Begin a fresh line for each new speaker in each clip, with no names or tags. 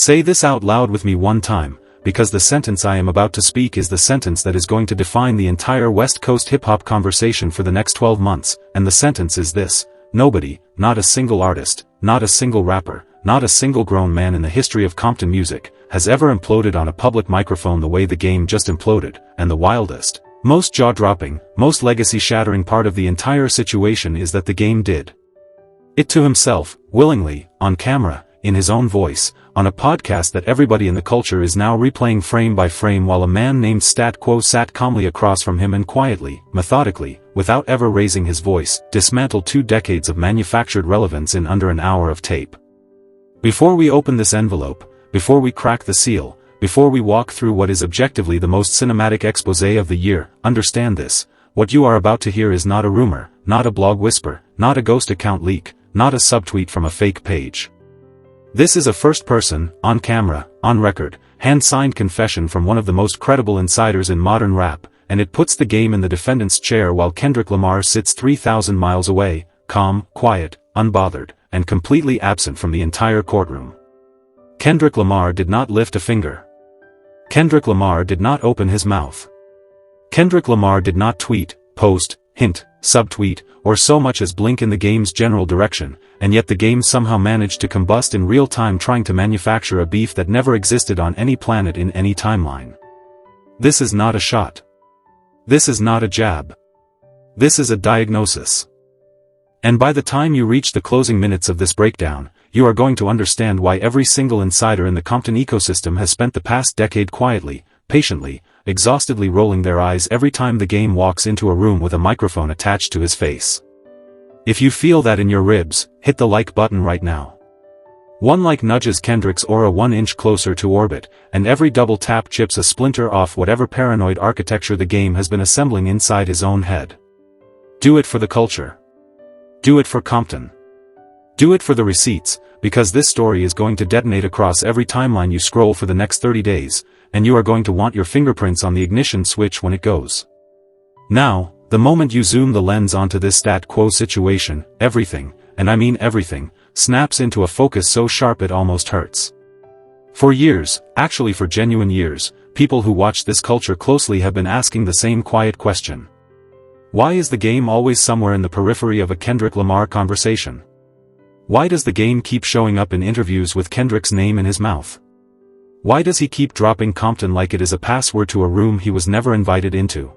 Say this out loud with me one time, because the sentence I am about to speak is the sentence that is going to define the entire West Coast hip-hop conversation for the next 12 months, and the sentence is this: nobody, not a single artist, not a single rapper, not a single grown man in the history of Compton music, has ever imploded on a public microphone the way the game just imploded, and the wildest, most jaw-dropping, most legacy-shattering part of the entire situation is that the game did it to himself, willingly, on camera, in his own voice, on a podcast that everybody in the culture is now replaying frame by frame while a man named Stat Quo sat calmly across from him and quietly, methodically, without ever raising his voice, dismantled 2 decades of manufactured relevance in under an hour of tape. Before we open this envelope, before we crack the seal, before we walk through what is objectively the most cinematic exposé of the year, understand this: what you are about to hear is not a rumor, not a blog whisper, not a ghost account leak, not a subtweet from a fake page. This is a first-person, on-camera, on-record, hand-signed confession from one of the most credible insiders in modern rap, and it puts the game in the defendant's chair while Kendrick Lamar sits 3,000 miles away, calm, quiet, unbothered, and completely absent from the entire courtroom. Kendrick Lamar did not lift a finger. Kendrick Lamar did not open his mouth. Kendrick Lamar did not tweet, post, hint, subtweet, or so much as blink in the game's general direction, and yet the game somehow managed to combust in real time trying to manufacture a beef that never existed on any planet in any timeline. This is not a shot. This is not a jab. This is a diagnosis. And by the time you reach the closing minutes of this breakdown, you are going to understand why every single insider in the Compton ecosystem has spent the past decade quietly, patiently, exhaustedly rolling their eyes every time the game walks into a room with a microphone attached to his face. If you feel that in your ribs, hit the like button right now. One like nudges Kendrick's aura 1 inch closer to orbit, and every double tap chips a splinter off whatever paranoid architecture the game has been assembling inside his own head. Do it for the culture. Do it for Compton. Do it for the receipts, because this story is going to detonate across every timeline you scroll for the next 30 days, and you are going to want your fingerprints on the ignition switch when it goes. Now, the moment you zoom the lens onto this Stat Quo situation, everything, and I mean everything, snaps into a focus so sharp it almost hurts. For years, actually for genuine years, people who watch this culture closely have been asking the same quiet question. Why is the game always somewhere in the periphery of a Kendrick Lamar conversation? Why does the game keep showing up in interviews with Kendrick's name in his mouth? Why does he keep dropping Compton like it is a password to a room he was never invited into?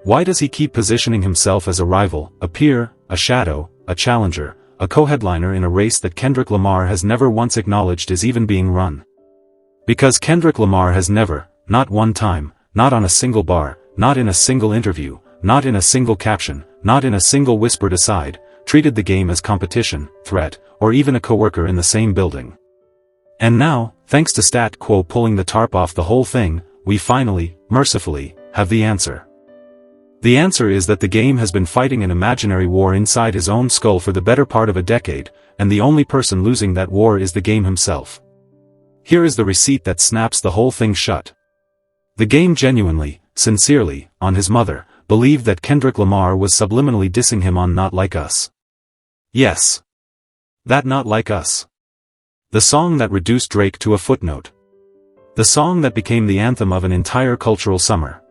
Why does he keep positioning himself as a rival, a peer, a shadow, a challenger, a co-headliner in a race that Kendrick Lamar has never once acknowledged is even being run? Because Kendrick Lamar has never, not one time, not on a single bar, not in a single interview, not in a single caption, not in a single whispered aside, treated the game as competition, threat, or even a coworker in the same building. And now, thanks to Stat Quo pulling the tarp off the whole thing, we finally, mercifully, have the answer. The answer is that the game has been fighting an imaginary war inside his own skull for the better part of a decade, and the only person losing that war is the game himself. Here is the receipt that snaps the whole thing shut. The game genuinely, sincerely, on his mother, believed that Kendrick Lamar was subliminally dissing him on Not Like Us. Yes. That Not Like Us. The song that reduced Drake to a footnote. The song that became the anthem of an entire cultural summer.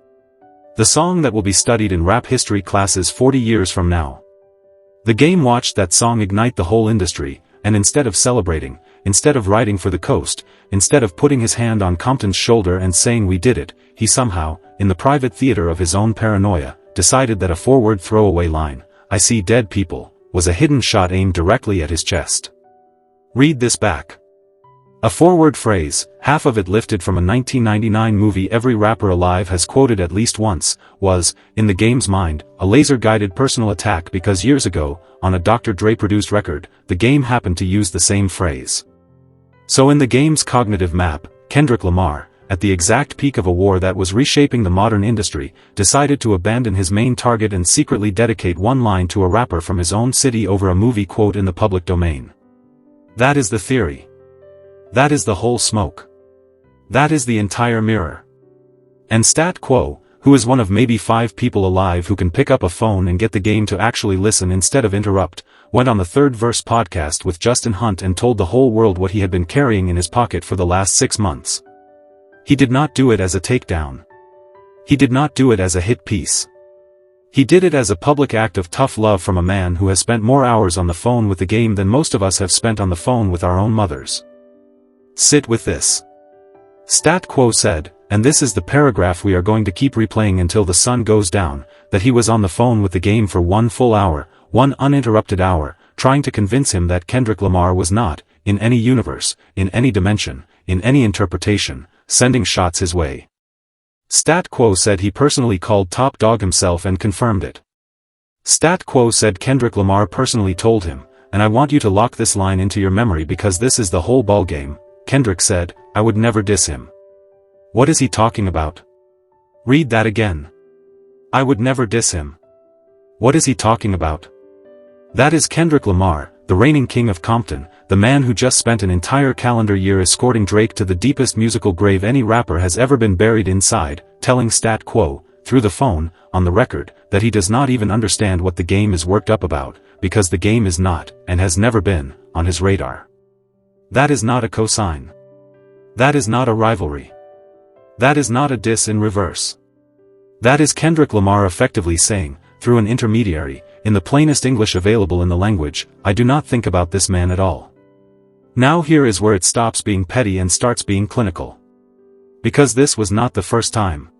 The song that will be studied in rap history classes 40 years from now. The game watched that song ignite the whole industry, and instead of celebrating, instead of riding for the coast, instead of putting his hand on Compton's shoulder and saying we did it, he somehow, in the private theater of his own paranoia, decided that a forward throwaway line, "I see dead people," was a hidden shot aimed directly at his chest. Read this back. A forward phrase, half of it lifted from a 1999 movie every rapper alive has quoted at least once, was, in the game's mind, a laser-guided personal attack because years ago, on a Dr. Dre-produced record, the game happened to use the same phrase. So in the game's cognitive map, Kendrick Lamar, at the exact peak of a war that was reshaping the modern industry, decided to abandon his main target and secretly dedicate one line to a rapper from his own city over a movie quote in the public domain. That is the theory. That is the whole smoke. That is the entire mirror. And Stat Quo, who is one of maybe 5 people alive who can pick up a phone and get the game to actually listen instead of interrupt, went on the Third Verse podcast with Justin Hunt and told the whole world what he had been carrying in his pocket for the last 6 months. He did not do it as a takedown. He did not do it as a hit piece. He did it as a public act of tough love from a man who has spent more hours on the phone with the game than most of us have spent on the phone with our own mothers. Sit with this. Stat Quo said, and this is the paragraph we are going to keep replaying until the sun goes down, that he was on the phone with the game for 1 full hour, 1 uninterrupted hour, trying to convince him that Kendrick Lamar was not, in any universe, in any dimension, in any interpretation, sending shots his way. Stat Quo said he personally called Top Dawg himself and confirmed it. Stat Quo said Kendrick Lamar personally told him, and I want you to lock this line into your memory because this is the whole ballgame. Kendrick said, I would never diss him. What is he talking about? Read that again. I would never diss him. What is he talking about? That is Kendrick Lamar, the reigning king of Compton, the man who just spent an entire calendar year escorting Drake to the deepest musical grave any rapper has ever been buried inside, telling Stat Quo, through the phone, on the record, that he does not even understand what the game is worked up about, because the game is not, and has never been, on his radar. That is not a cosign. That is not a rivalry. That is not a diss in reverse. That is Kendrick Lamar effectively saying, through an intermediary, in the plainest English available in the language, I do not think about this man at all. Now here is where it stops being petty and starts being clinical. Because this was not the first time.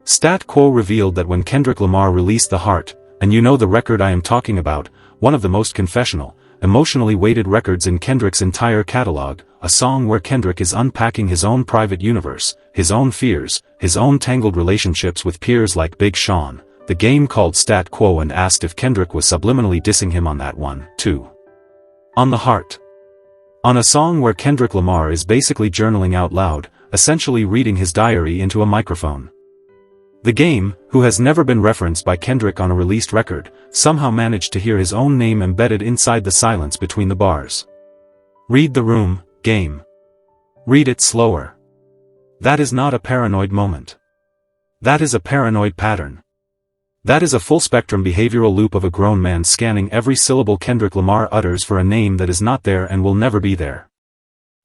Stat Quo revealed that when Kendrick Lamar released The Heart, and you know the record I am talking about, one of the most confessional, emotionally weighted records in Kendrick's entire catalog, a song where Kendrick is unpacking his own private universe, his own fears, his own tangled relationships with peers like Big Sean, the game called Stat Quo and asked if Kendrick was subliminally dissing him on that one, too. On The Heart. On a song where Kendrick Lamar is basically journaling out loud, essentially reading his diary into a microphone. The game, who has never been referenced by Kendrick on a released record, somehow managed to hear his own name embedded inside the silence between the bars. Read the room, game. Read it slower. That is not a paranoid moment. That is a paranoid pattern. That is a full-spectrum behavioral loop of a grown man scanning every syllable Kendrick Lamar utters for a name that is not there and will never be there.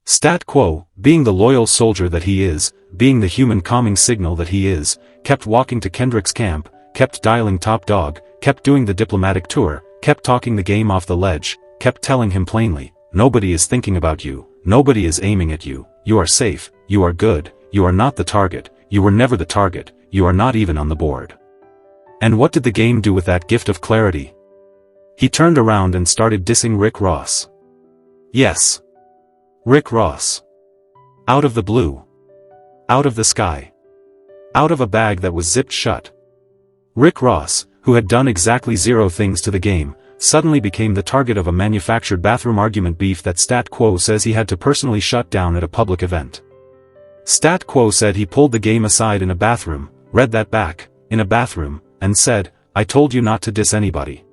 Stat Quo, being the loyal soldier that he is, being the human calming signal that he is, kept walking to Kendrick's camp, kept dialing Top Dawg, kept doing the diplomatic tour, kept talking the game off the ledge, kept telling him plainly, nobody is thinking about you, nobody is aiming at you, you are safe, you are good, you are not the target, you were never the target, you are not even on the board. And what did the game do with that gift of clarity? He turned around and started dissing Rick Ross. Yes. Rick Ross. Out of the blue. Out of the sky. Out of a bag that was zipped shut. Rick Ross, who had done exactly 0 things to the game, suddenly became the target of a manufactured bathroom argument beef that Stat Quo says he had to personally shut down at a public event. Stat Quo said he pulled the game aside in a bathroom, read that back, in a bathroom, and said, I told you not to diss anybody.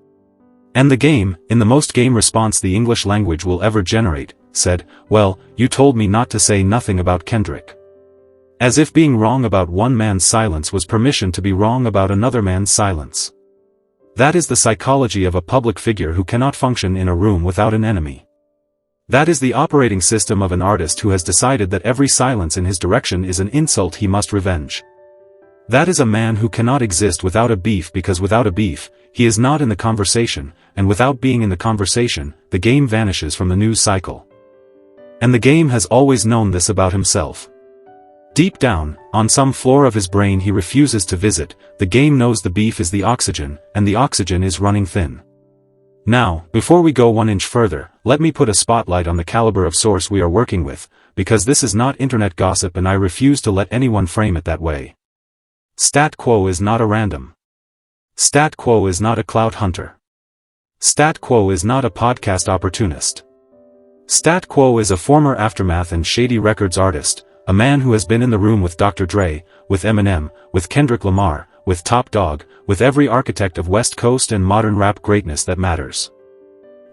And the game, in the most game response the English language will ever generate, said, well, you told me not to say nothing about Kendrick. As if being wrong about one man's silence was permission to be wrong about another man's silence. That is the psychology of a public figure who cannot function in a room without an enemy. That is the operating system of an artist who has decided that every silence in his direction is an insult he must revenge. That is a man who cannot exist without a beef because without a beef, he is not in the conversation, and without being in the conversation, the game vanishes from the news cycle. And the game has always known this about himself. Deep down, on some floor of his brain he refuses to visit, the game knows the beef is the oxygen, and the oxygen is running thin. Now, before we go 1 inch further, let me put a spotlight on the caliber of source we are working with, because this is not internet gossip and I refuse to let anyone frame it that way. Stat Quo is not a random. Stat Quo is not a clout hunter. Stat Quo is not a podcast opportunist. Stat Quo is a former Aftermath and Shady Records artist, a man who has been in the room with Dr. Dre, with Eminem, with Kendrick Lamar, with Top Dawg, with every architect of West Coast and modern rap greatness that matters.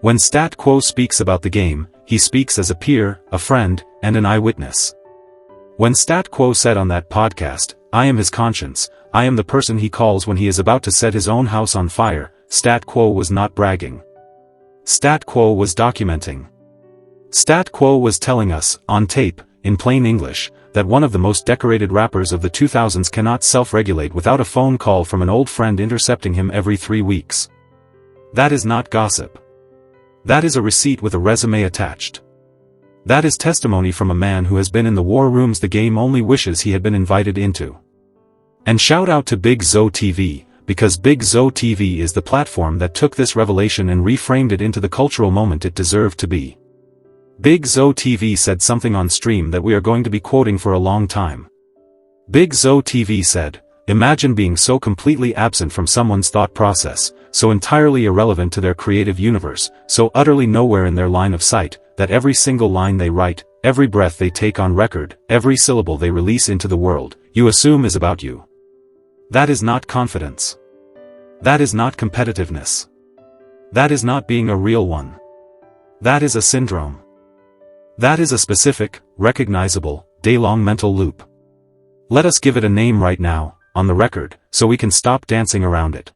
When Stat Quo speaks about the game, he speaks as a peer, a friend, and an eyewitness. When Stat Quo said on that podcast, I am his conscience, I am the person he calls when he is about to set his own house on fire. Stat Quo was not bragging. Stat Quo was documenting. Stat Quo was telling us, on tape, in plain English, that one of the most decorated rappers of the 2000s cannot self-regulate without a phone call from an old friend intercepting him every 3 weeks. That is not gossip. That is a receipt with a resume attached. That is testimony from a man who has been in the war rooms the game only wishes he had been invited into. And shout out to Big Zo TV, because Big Zo TV is the platform that took this revelation and reframed it into the cultural moment it deserved to be. Big Zo TV said something on stream that we are going to be quoting for a long time. Big Zo TV said, "Imagine being so completely absent from someone's thought process, so entirely irrelevant to their creative universe, so utterly nowhere in their line of sight, that every single line they write, every breath they take on record, every syllable they release into the world, you assume is about you. That is not confidence. That is not competitiveness. That is not being a real one. That is a syndrome. That is a specific, recognizable, day-long mental loop. Let us give it a name right now, on the record, so we can stop dancing around it.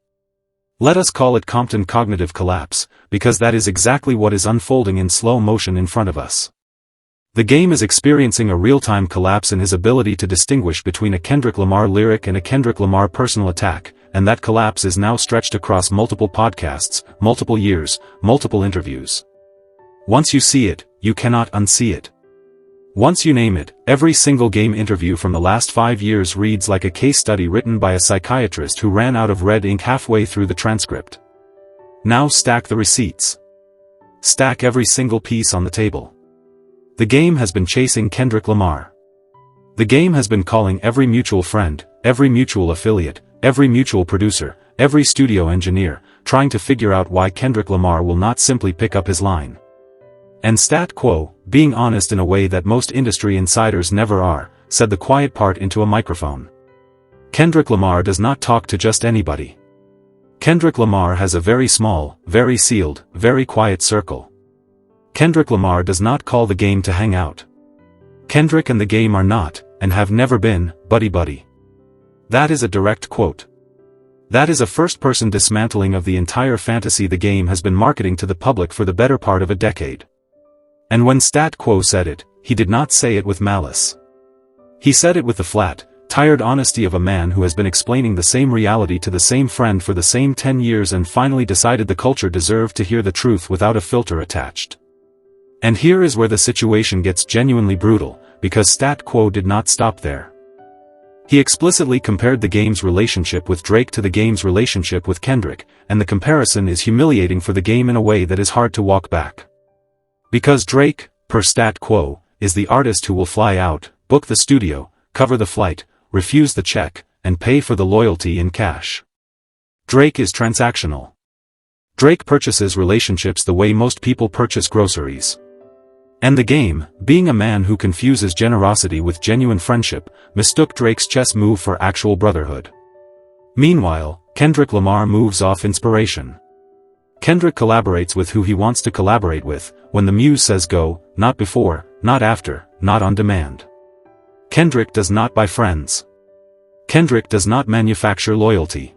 Let us call it Compton Cognitive Collapse, because that is exactly what is unfolding in slow motion in front of us. The game is experiencing a real-time collapse in his ability to distinguish between a Kendrick Lamar lyric and a Kendrick Lamar personal attack, and that collapse is now stretched across multiple podcasts, multiple years, multiple interviews. Once you see it, you cannot unsee it. Once you name it, every single game interview from the last 5 years reads like a case study written by a psychiatrist who ran out of red ink halfway through the transcript. Now stack the receipts. Stack every single piece on the table. The game has been chasing Kendrick Lamar. The game has been calling every mutual friend, every mutual affiliate, every mutual producer, every studio engineer, trying to figure out why Kendrick Lamar will not simply pick up his line. And Stat Quo, being honest in a way that most industry insiders never are, said the quiet part into a microphone. Kendrick Lamar does not talk to just anybody. Kendrick Lamar has a very small, very sealed, very quiet circle. Kendrick Lamar does not call the game to hang out. Kendrick and the game are not, and have never been, buddy-buddy. That is a direct quote. That is a first-person dismantling of the entire fantasy the game has been marketing to the public for the better part of a decade. And when Stat Quo said it, he did not say it with malice. He said it with the flat, tired honesty of a man who has been explaining the same reality to the same friend for the same 10 years and finally decided the culture deserved to hear the truth without a filter attached. And here is where the situation gets genuinely brutal, because Stat Quo did not stop there. He explicitly compared the game's relationship with Drake to the game's relationship with Kendrick, and the comparison is humiliating for the game in a way that is hard to walk back. Because Drake, per Stat Quo, is the artist who will fly out, book the studio, cover the flight, refuse the check, and pay for the loyalty in cash. Drake is transactional. Drake purchases relationships the way most people purchase groceries. And the game, being a man who confuses generosity with genuine friendship, mistook Drake's chess move for actual brotherhood. Meanwhile, Kendrick Lamar moves off inspiration. Kendrick collaborates with who he wants to collaborate with, when the muse says go, not before, not after, not on demand. Kendrick does not buy friends. Kendrick does not manufacture loyalty.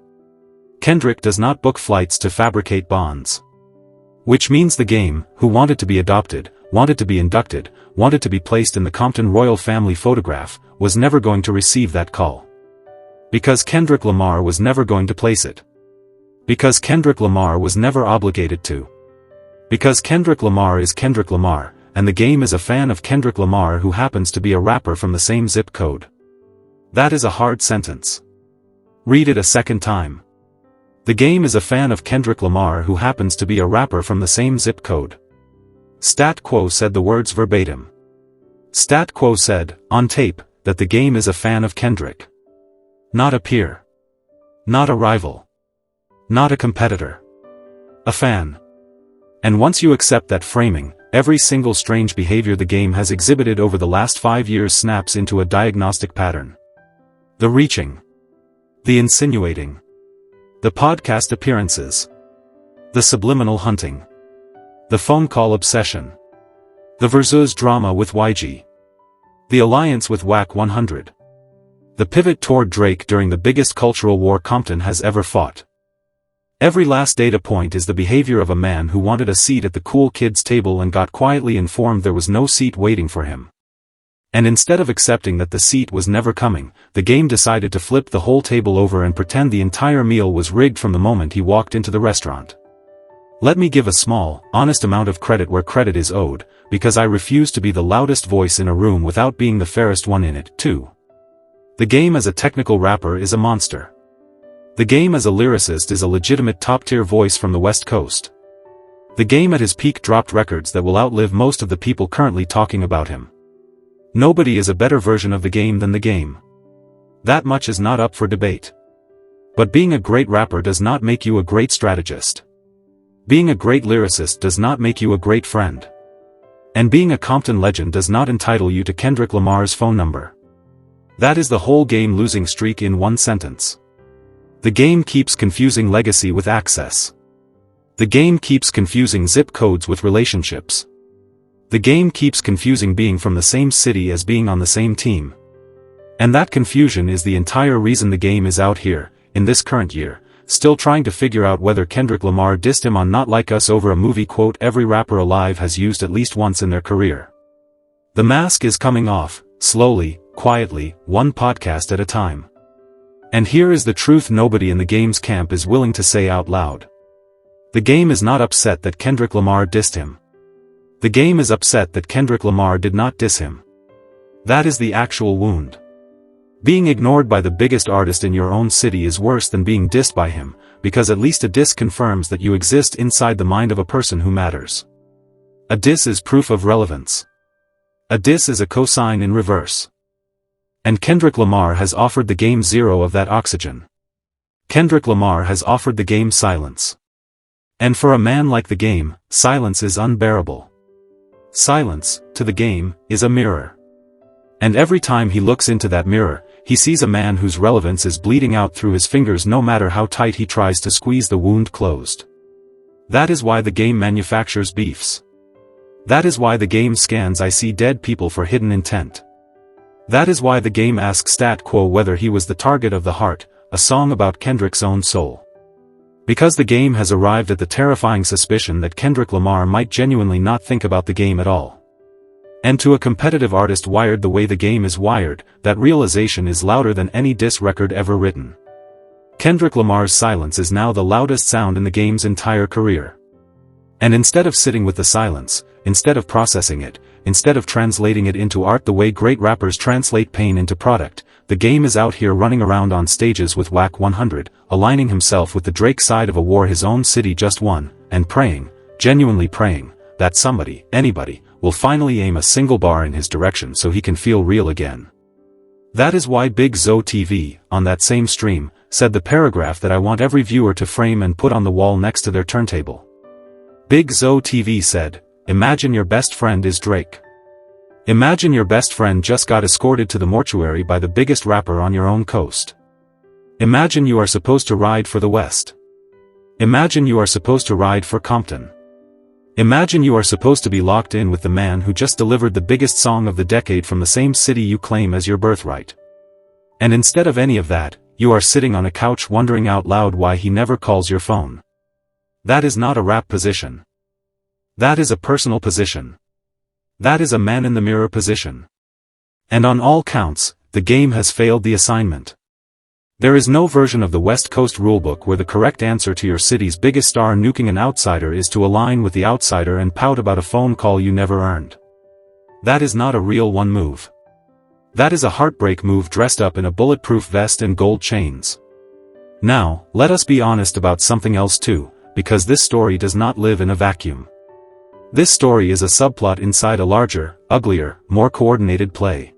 Kendrick does not book flights to fabricate bonds. Which means the game, who wanted to be adopted, wanted to be inducted, wanted to be placed in the Compton royal family photograph, was never going to receive that call. Because Kendrick Lamar was never going to place it. Because Kendrick Lamar was never obligated to. Because Kendrick Lamar is Kendrick Lamar, and the game is a fan of Kendrick Lamar who happens to be a rapper from the same zip code. That is a hard sentence. Read it a second time. The game is a fan of Kendrick Lamar who happens to be a rapper from the same zip code. Stat Quo said the words verbatim. Stat Quo said, on tape, that the game is a fan of Kendrick. Not a peer. Not a rival. Not a competitor. A fan. And once you accept that framing, every single strange behavior the game has exhibited over the last 5 years snaps into a diagnostic pattern. The reaching. The insinuating. The podcast appearances. The subliminal hunting. The phone call obsession. The versus drama with YG. The alliance with Wack 100. The pivot toward Drake during the biggest cultural war Compton has ever fought. Every last data point is the behavior of a man who wanted a seat at the cool kids' table and got quietly informed there was no seat waiting for him. And instead of accepting that the seat was never coming, the game decided to flip the whole table over and pretend the entire meal was rigged from the moment he walked into the restaurant. Let me give a small, honest amount of credit where credit is owed, because I refuse to be the loudest voice in a room without being the fairest one in it, too. The game as a technical rapper is a monster. The game as a lyricist is a legitimate top-tier voice from the West Coast. The game at his peak dropped records that will outlive most of the people currently talking about him. Nobody is a better version of the game than the game. That much is not up for debate. But being a great rapper does not make you a great strategist. Being a great lyricist does not make you a great friend. And being a Compton legend does not entitle you to Kendrick Lamar's phone number. That is the whole game losing streak in one sentence. The game keeps confusing legacy with access. The game keeps confusing zip codes with relationships. The game keeps confusing being from the same city as being on the same team. And that confusion is the entire reason the game is out here, in this current year, still trying to figure out whether Kendrick Lamar dissed him on Not Like Us over a movie quote every rapper alive has used at least once in their career. The mask is coming off, slowly, quietly, one podcast at a time. And here is the truth nobody in the game's camp is willing to say out loud. The game is not upset that Kendrick Lamar dissed him. The game is upset that Kendrick Lamar did not diss him. That is the actual wound. Being ignored by the biggest artist in your own city is worse than being dissed by him, because at least a diss confirms that you exist inside the mind of a person who matters. A diss is proof of relevance. A diss is a cosign in reverse. And Kendrick Lamar has offered the game zero of that oxygen. Kendrick Lamar has offered the game silence. And for a man like the game, silence is unbearable. Silence, to the game, is a mirror. And every time he looks into that mirror, he sees a man whose relevance is bleeding out through his fingers no matter how tight he tries to squeeze the wound closed. That is why the game manufactures beefs. That is why the game scans I see dead people for hidden intent. That is why the game asks Stat Quo whether he was the target of The Heart, a song about Kendrick's own soul. Because the game has arrived at the terrifying suspicion that Kendrick Lamar might genuinely not think about the game at all. And to a competitive artist wired the way the game is wired, that realization is louder than any diss record ever written. Kendrick Lamar's silence is now the loudest sound in the game's entire career. And instead of sitting with the silence, instead of processing it, instead of translating it into art the way great rappers translate pain into product, the game is out here running around on stages with Wack 100, aligning himself with the Drake side of a war his own city just won, and praying, genuinely praying, that somebody, anybody, will finally aim a single bar in his direction so he can feel real again. That is why Big Zo TV, on that same stream, said the paragraph that I want every viewer to frame and put on the wall next to their turntable. Big Zo TV said, "Imagine your best friend is Drake. Imagine your best friend just got escorted to the mortuary by the biggest rapper on your own coast. Imagine you are supposed to ride for the West. Imagine you are supposed to ride for Compton. Imagine you are supposed to be locked in with the man who just delivered the biggest song of the decade from the same city you claim as your birthright. And instead of any of that, you are sitting on a couch wondering out loud why he never calls your phone. That is not a rap position. That is a personal position. That is a man-in-the-mirror position. And on all counts, the game has failed the assignment. There is no version of the West Coast rulebook where the correct answer to your city's biggest star nuking an outsider is to align with the outsider and pout about a phone call you never earned. That is not a real one move. That is a heartbreak move dressed up in a bulletproof vest and gold chains. Now, let us be honest about something else too, because this story does not live in a vacuum. This story is a subplot inside a larger, uglier, more coordinated play.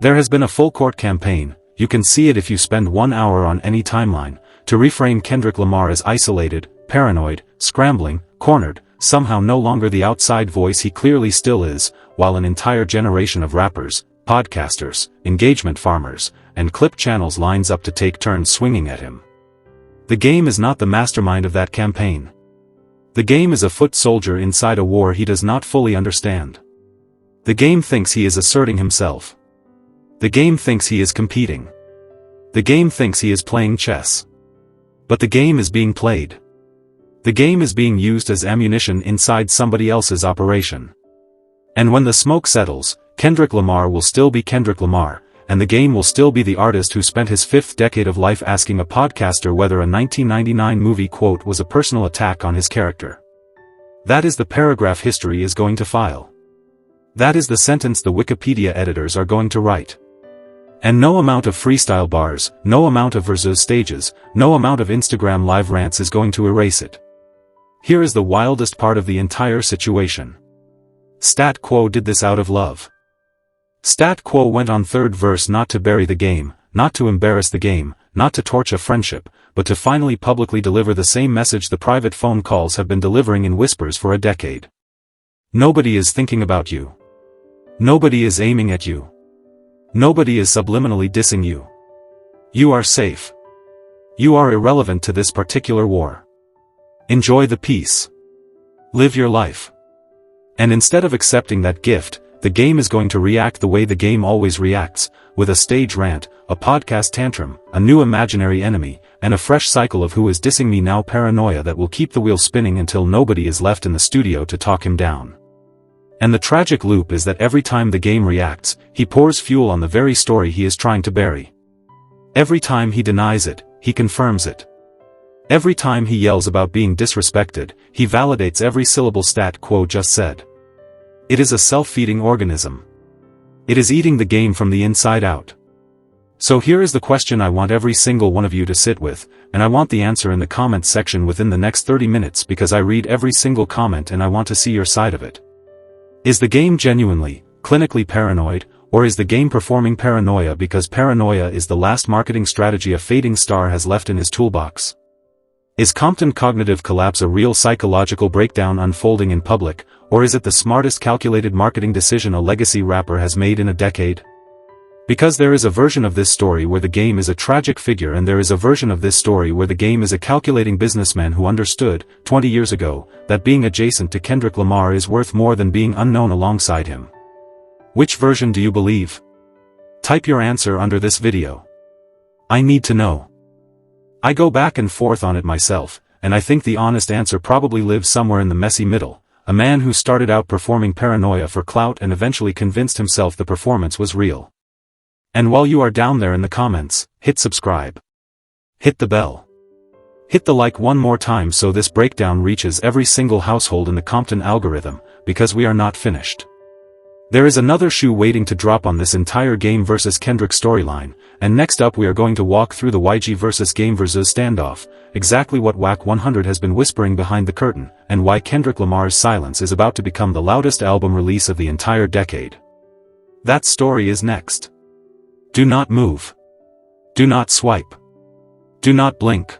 There has been a full-court campaign, you can see it if you spend 1 hour on any timeline, to reframe Kendrick Lamar as isolated, paranoid, scrambling, cornered, somehow no longer the outside voice he clearly still is, while an entire generation of rappers, podcasters, engagement farmers, and clip channels lines up to take turns swinging at him. The game is not the mastermind of that campaign. The game is a foot soldier inside a war he does not fully understand. The game thinks he is asserting himself. The game thinks he is competing. The game thinks he is playing chess. But the game is being played. The game is being used as ammunition inside somebody else's operation. And when the smoke settles, Kendrick Lamar will still be Kendrick Lamar, and the game will still be the artist who spent his 5th decade of life asking a podcaster whether a 1999 movie quote was a personal attack on his character. That is the paragraph history is going to file. That is the sentence the Wikipedia editors are going to write. And no amount of freestyle bars, no amount of versus stages, no amount of Instagram live rants is going to erase it. Here is the wildest part of the entire situation. Stat Quo did this out of love. Stat Quo went on third verse not to bury the game, not to embarrass the game, not to torch a friendship, but to finally publicly deliver the same message the private phone calls have been delivering in whispers for a decade. Nobody is thinking about you. Nobody is aiming at you. Nobody is subliminally dissing you. You are safe. You are irrelevant to this particular war. Enjoy the peace. Live your life. And instead of accepting that gift, the game is going to react the way the game always reacts, with a stage rant, a podcast tantrum, a new imaginary enemy, and a fresh cycle of who is dissing me now paranoia that will keep the wheel spinning until nobody is left in the studio to talk him down. And the tragic loop is that every time the game reacts, he pours fuel on the very story he is trying to bury. Every time he denies it, he confirms it. Every time he yells about being disrespected, he validates every syllable Stat Quo just said. It is a self-feeding organism. It is eating the game from the inside out. So here is the question I want every single one of you to sit with, and I want the answer in the comments section within the next 30 minutes because I read every single comment and I want to see your side of it. Is the game genuinely, clinically paranoid, or is the game performing paranoia because paranoia is the last marketing strategy a fading star has left in his toolbox? Is Compton Cognitive Collapse a real psychological breakdown unfolding in public, or is it the smartest calculated marketing decision a legacy rapper has made in a decade? Because there is a version of this story where the game is a tragic figure and there is a version of this story where the game is a calculating businessman who understood, 20 years ago, that being adjacent to Kendrick Lamar is worth more than being unknown alongside him. Which version do you believe? Type your answer under this video. I need to know. I go back and forth on it myself, and I think the honest answer probably lives somewhere in the messy middle, a man who started out performing paranoia for clout and eventually convinced himself the performance was real. And while you are down there in the comments, hit subscribe. Hit the bell. Hit the like one more time so this breakdown reaches every single household in the Compton algorithm, because we are not finished. There is another shoe waiting to drop on this entire game versus Kendrick storyline, and next up we are going to walk through the YG versus game versus standoff, exactly what Wack 100 has been whispering behind the curtain, and why Kendrick Lamar's silence is about to become the loudest album release of the entire decade. That story is next. Do not move. Do not swipe. Do not blink.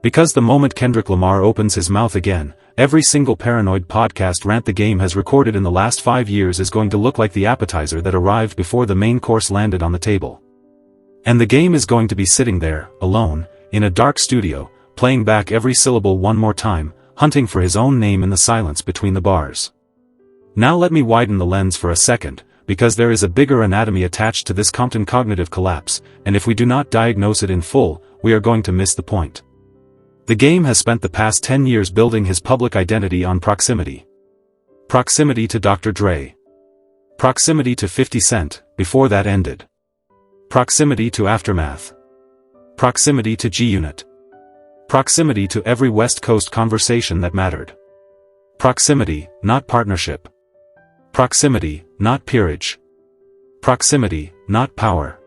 Because the moment Kendrick Lamar opens his mouth again, every single paranoid podcast rant the game has recorded in the last 5 years is going to look like the appetizer that arrived before the main course landed on the table. And the game is going to be sitting there, alone, in a dark studio, playing back every syllable one more time, hunting for his own name in the silence between the bars. Now let me widen the lens for a second, because there is a bigger anatomy attached to this Compton Cognitive Collapse, and if we do not diagnose it in full, we are going to miss the point. The game has spent the past 10 years building his public identity on proximity. Proximity to Dr. Dre. Proximity to 50 Cent, before that ended. Proximity to Aftermath. Proximity to G-Unit. Proximity to every West Coast conversation that mattered. Proximity, not partnership. Proximity, not peerage. Proximity, not power.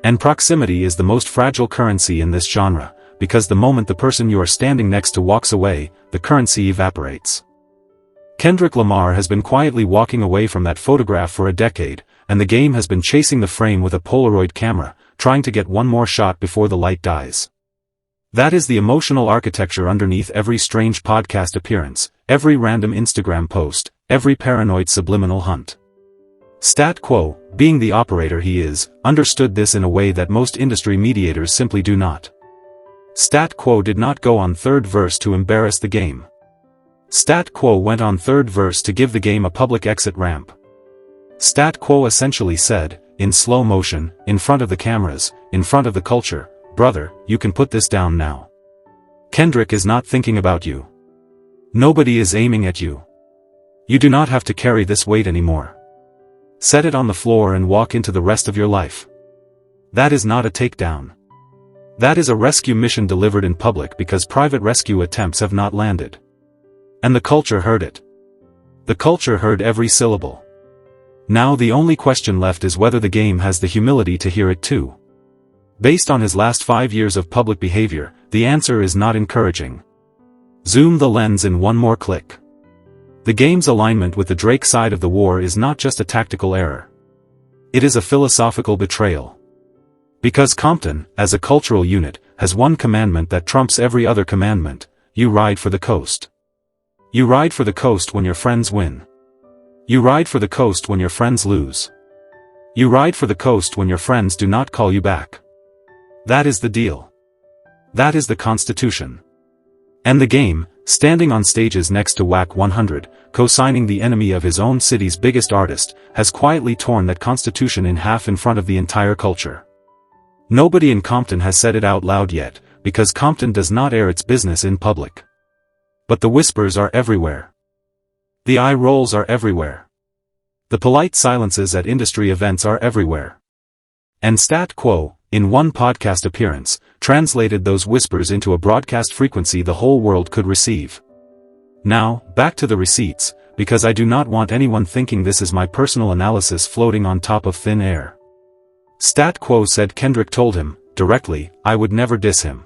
And proximity is the most fragile currency in this genre, because the moment the person you are standing next to walks away, the currency evaporates. Kendrick Lamar has been quietly walking away from that photograph for a decade, and the game has been chasing the frame with a Polaroid camera, trying to get one more shot before the light dies. That is the emotional architecture underneath every strange podcast appearance, every random Instagram post, every paranoid subliminal hunt. Stat Quo, being the operator he is, understood this in a way that most industry mediators simply do not. Stat Quo did not go on third verse to embarrass the game. Stat Quo went on third verse to give the game a public exit ramp. Stat Quo essentially said, in slow motion, in front of the cameras, in front of the culture, brother, you can put this down now. Kendrick is not thinking about you. Nobody is aiming at you. You do not have to carry this weight anymore. Set it on the floor and walk into the rest of your life. That is not a takedown. That is a rescue mission delivered in public because private rescue attempts have not landed. And the culture heard it. The culture heard every syllable. Now the only question left is whether the game has the humility to hear it too. Based on his last 5 years of public behavior, the answer is not encouraging. Zoom the lens in one more click. The game's alignment with the Drake side of the war is not just a tactical error. It is a philosophical betrayal. Because Compton, as a cultural unit, has one commandment that trumps every other commandment: you ride for the coast. You ride for the coast when your friends win. You ride for the coast when your friends lose. You ride for the coast when your friends do not call you back. That is the deal. That is the Constitution. And the game, standing on stages next to Wack 100, co-signing the enemy of his own city's biggest artist, has quietly torn that Constitution in half in front of the entire culture. Nobody in Compton has said it out loud yet, because Compton does not air its business in public. But the whispers are everywhere. The eye rolls are everywhere. The polite silences at industry events are everywhere. And Stat Quo, in one podcast appearance, translated those whispers into a broadcast frequency the whole world could receive. Now, back to the receipts, because I do not want anyone thinking this is my personal analysis floating on top of thin air. Stat Quo said Kendrick told him, directly, I would never diss him.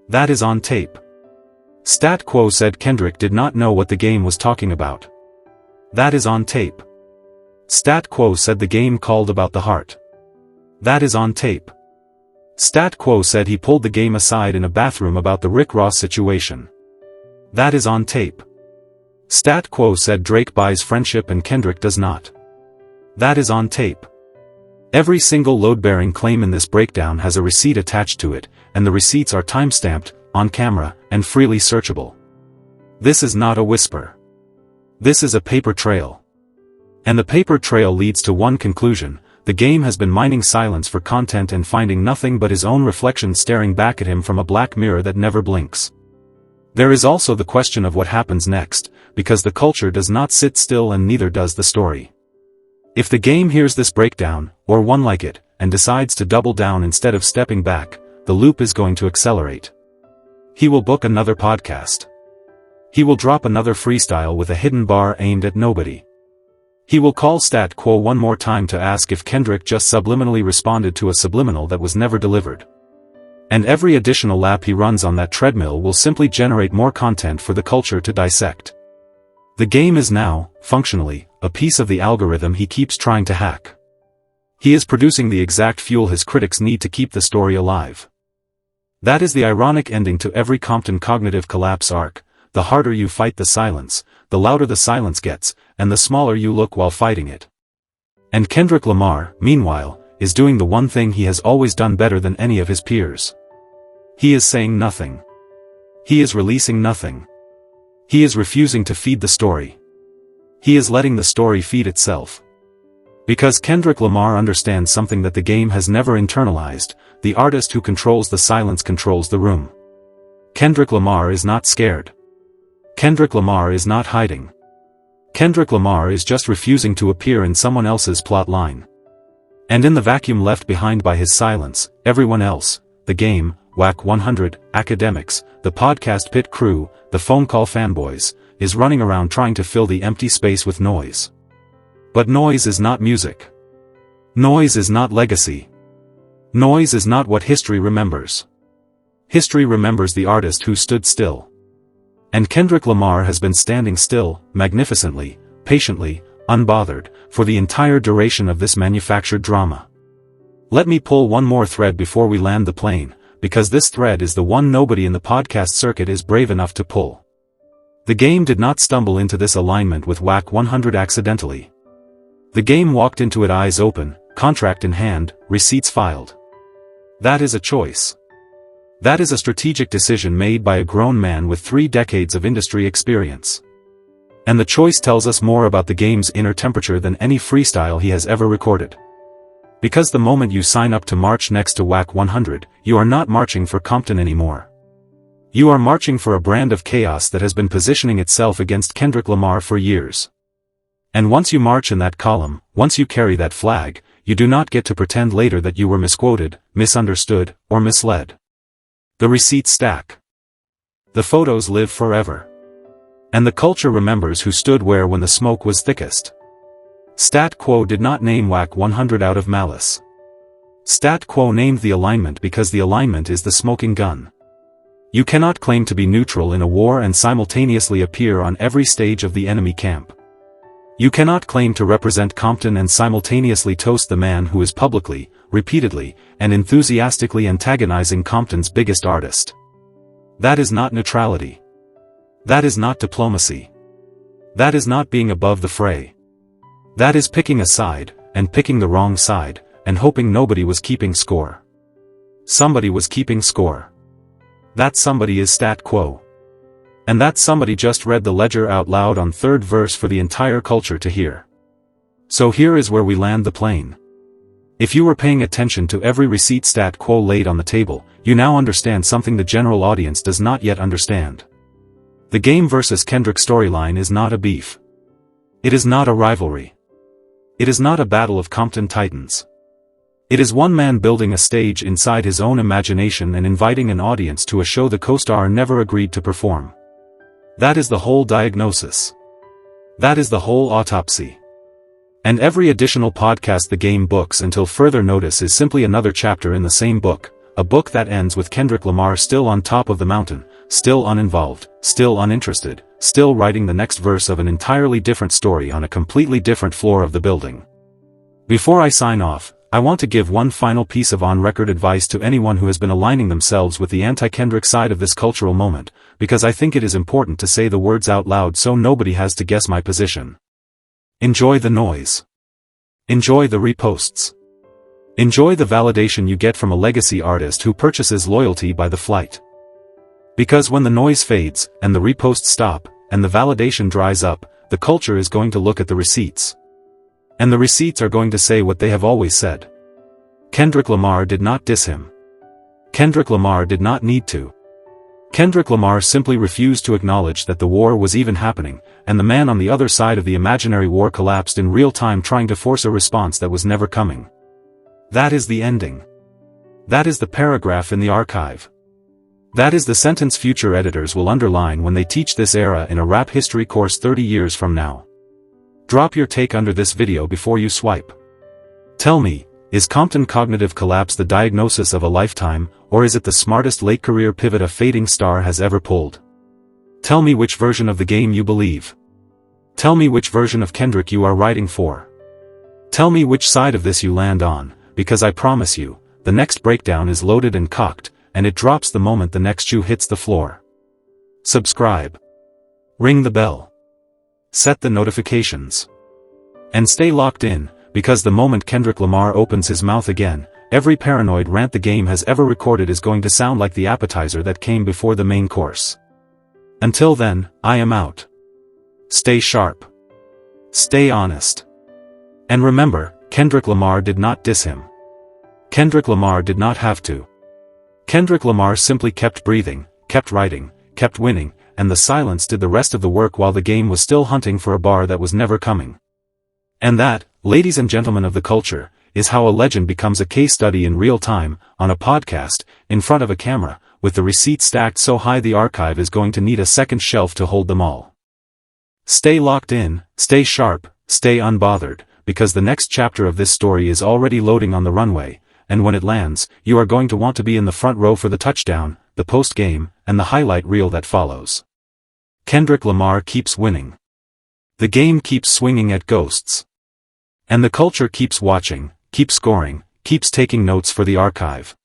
That is on tape. Stat Quo said Kendrick did not know what the game was talking about. That is on tape. Stat Quo said the game called about the heart. That is on tape. Stat Quo said he pulled the game aside in a bathroom about the Rick Ross situation. That is on tape. Stat Quo said Drake buys friendship and Kendrick does not. That is on tape. Every single load-bearing claim in this breakdown has a receipt attached to it, and the receipts are time-stamped, on camera, and freely searchable. This is not a whisper. This is a paper trail. And the paper trail leads to one conclusion: the game has been mining silence for content and finding nothing but his own reflection staring back at him from a black mirror that never blinks. There is also the question of what happens next, because the culture does not sit still and neither does the story. If the game hears this breakdown, or one like it, and decides to double down instead of stepping back, the loop is going to accelerate. He will book another podcast. He will drop another freestyle with a hidden bar aimed at nobody. He will call Stat Quo one more time to ask if Kendrick just subliminally responded to a subliminal that was never delivered. And every additional lap he runs on that treadmill will simply generate more content for the culture to dissect. The game is now, functionally, a piece of the algorithm he keeps trying to hack. He is producing the exact fuel his critics need to keep the story alive. That is the ironic ending to every Compton Cognitive Collapse arc: the harder you fight the silence, the louder the silence gets, and the smaller you look while fighting it. And Kendrick Lamar, meanwhile, is doing the one thing he has always done better than any of his peers. He is saying nothing. He is releasing nothing. He is refusing to feed the story. He is letting the story feed itself. Because Kendrick Lamar understands something that the game has never internalized: the artist who controls the silence controls the room. Kendrick Lamar is not scared. Kendrick Lamar is not hiding. Kendrick Lamar is just refusing to appear in someone else's plot line. And in the vacuum left behind by his silence, everyone else, the game, Wack 100, academics, the podcast pit crew, the phone call fanboys, is running around trying to fill the empty space with noise. But noise is not music. Noise is not legacy. Noise is not what history remembers. History remembers the artist who stood still. And Kendrick Lamar has been standing still, magnificently, patiently, unbothered, for the entire duration of this manufactured drama. Let me pull one more thread before we land the plane, because this thread is the one nobody in the podcast circuit is brave enough to pull. The game did not stumble into this alignment with Wack 100 accidentally. The game walked into it eyes open, contract in hand, receipts filed. That is a choice. That is a strategic decision made by a grown man with 3 decades of industry experience. And the choice tells us more about the game's inner temperature than any freestyle he has ever recorded. Because the moment you sign up to march next to Wack 100, you are not marching for Compton anymore. You are marching for a brand of chaos that has been positioning itself against Kendrick Lamar for years. And once you march in that column, once you carry that flag, you do not get to pretend later that you were misquoted, misunderstood, or misled. The receipts stack. The photos live forever. And the culture remembers who stood where when the smoke was thickest. Stat Quo did not name Wack 100 out of malice. Stat Quo named the alignment because the alignment is the smoking gun. You cannot claim to be neutral in a war and simultaneously appear on every stage of the enemy camp. You cannot claim to represent Compton and simultaneously toast the man who is publicly, repeatedly, and enthusiastically antagonizing Compton's biggest artist. That is not neutrality. That is not diplomacy. That is not being above the fray. That is picking a side, and picking the wrong side, and hoping nobody was keeping score. Somebody was keeping score. That somebody is Stat Quo. And that somebody just read the ledger out loud on third verse for the entire culture to hear. So here is where we land the plane. If you were paying attention to every receipt Stat Quo laid on the table, you now understand something the general audience does not yet understand. The Game vs. Kendrick storyline is not a beef. It is not a rivalry. It is not a battle of Compton titans. It is one man building a stage inside his own imagination and inviting an audience to a show the co-star never agreed to perform. That is the whole diagnosis. That is the whole autopsy. And every additional podcast the Game books until further notice is simply another chapter in the same book, a book that ends with Kendrick Lamar still on top of the mountain, still uninvolved, still uninterested, still writing the next verse of an entirely different story on a completely different floor of the building. Before I sign off, I want to give one final piece of on-record advice to anyone who has been aligning themselves with the anti-Kendrick side of this cultural moment, because I think it is important to say the words out loud so nobody has to guess my position. Enjoy the noise. Enjoy the reposts. Enjoy the validation you get from a legacy artist who purchases loyalty by the flight. Because when the noise fades, and the reposts stop, and the validation dries up, the culture is going to look at the receipts. And the receipts are going to say what they have always said. Kendrick Lamar did not diss him. Kendrick Lamar did not need to. Kendrick Lamar simply refused to acknowledge that the war was even happening, and the man on the other side of the imaginary war collapsed in real time trying to force a response that was never coming. That is the ending. That is the paragraph in the archive. That is the sentence future editors will underline when they teach this era in a rap history course 30 years from now. Drop your take under this video before you swipe. Tell me, is Compton Cognitive Collapse the diagnosis of a lifetime, or is it the smartest late-career pivot a fading star has ever pulled? Tell me which version of the game you believe. Tell me which version of Kendrick you are writing for. Tell me which side of this you land on, because I promise you, the next breakdown is loaded and cocked, and it drops the moment the next shoe hits the floor. Subscribe. Ring the bell. Set the notifications. And stay locked in, because the moment Kendrick Lamar opens his mouth again, every paranoid rant the game has ever recorded is going to sound like the appetizer that came before the main course. Until then, I am out. Stay sharp. Stay honest. And remember, Kendrick Lamar did not diss him. Kendrick Lamar did not have to. Kendrick Lamar simply kept breathing, kept writing, kept winning, and the silence did the rest of the work while the game was still hunting for a bar that was never coming. And that, ladies and gentlemen of the culture, is how a legend becomes a case study in real time, on a podcast, in front of a camera, with the receipts stacked so high the archive is going to need a second shelf to hold them all. Stay locked in, stay sharp, stay unbothered, because the next chapter of this story is already loading on the runway, and when it lands, you are going to want to be in the front row for the touchdown, the post-game, and the highlight reel that follows. Kendrick Lamar keeps winning. The game keeps swinging at ghosts. And the culture keeps watching, keeps scoring, keeps taking notes for the archive.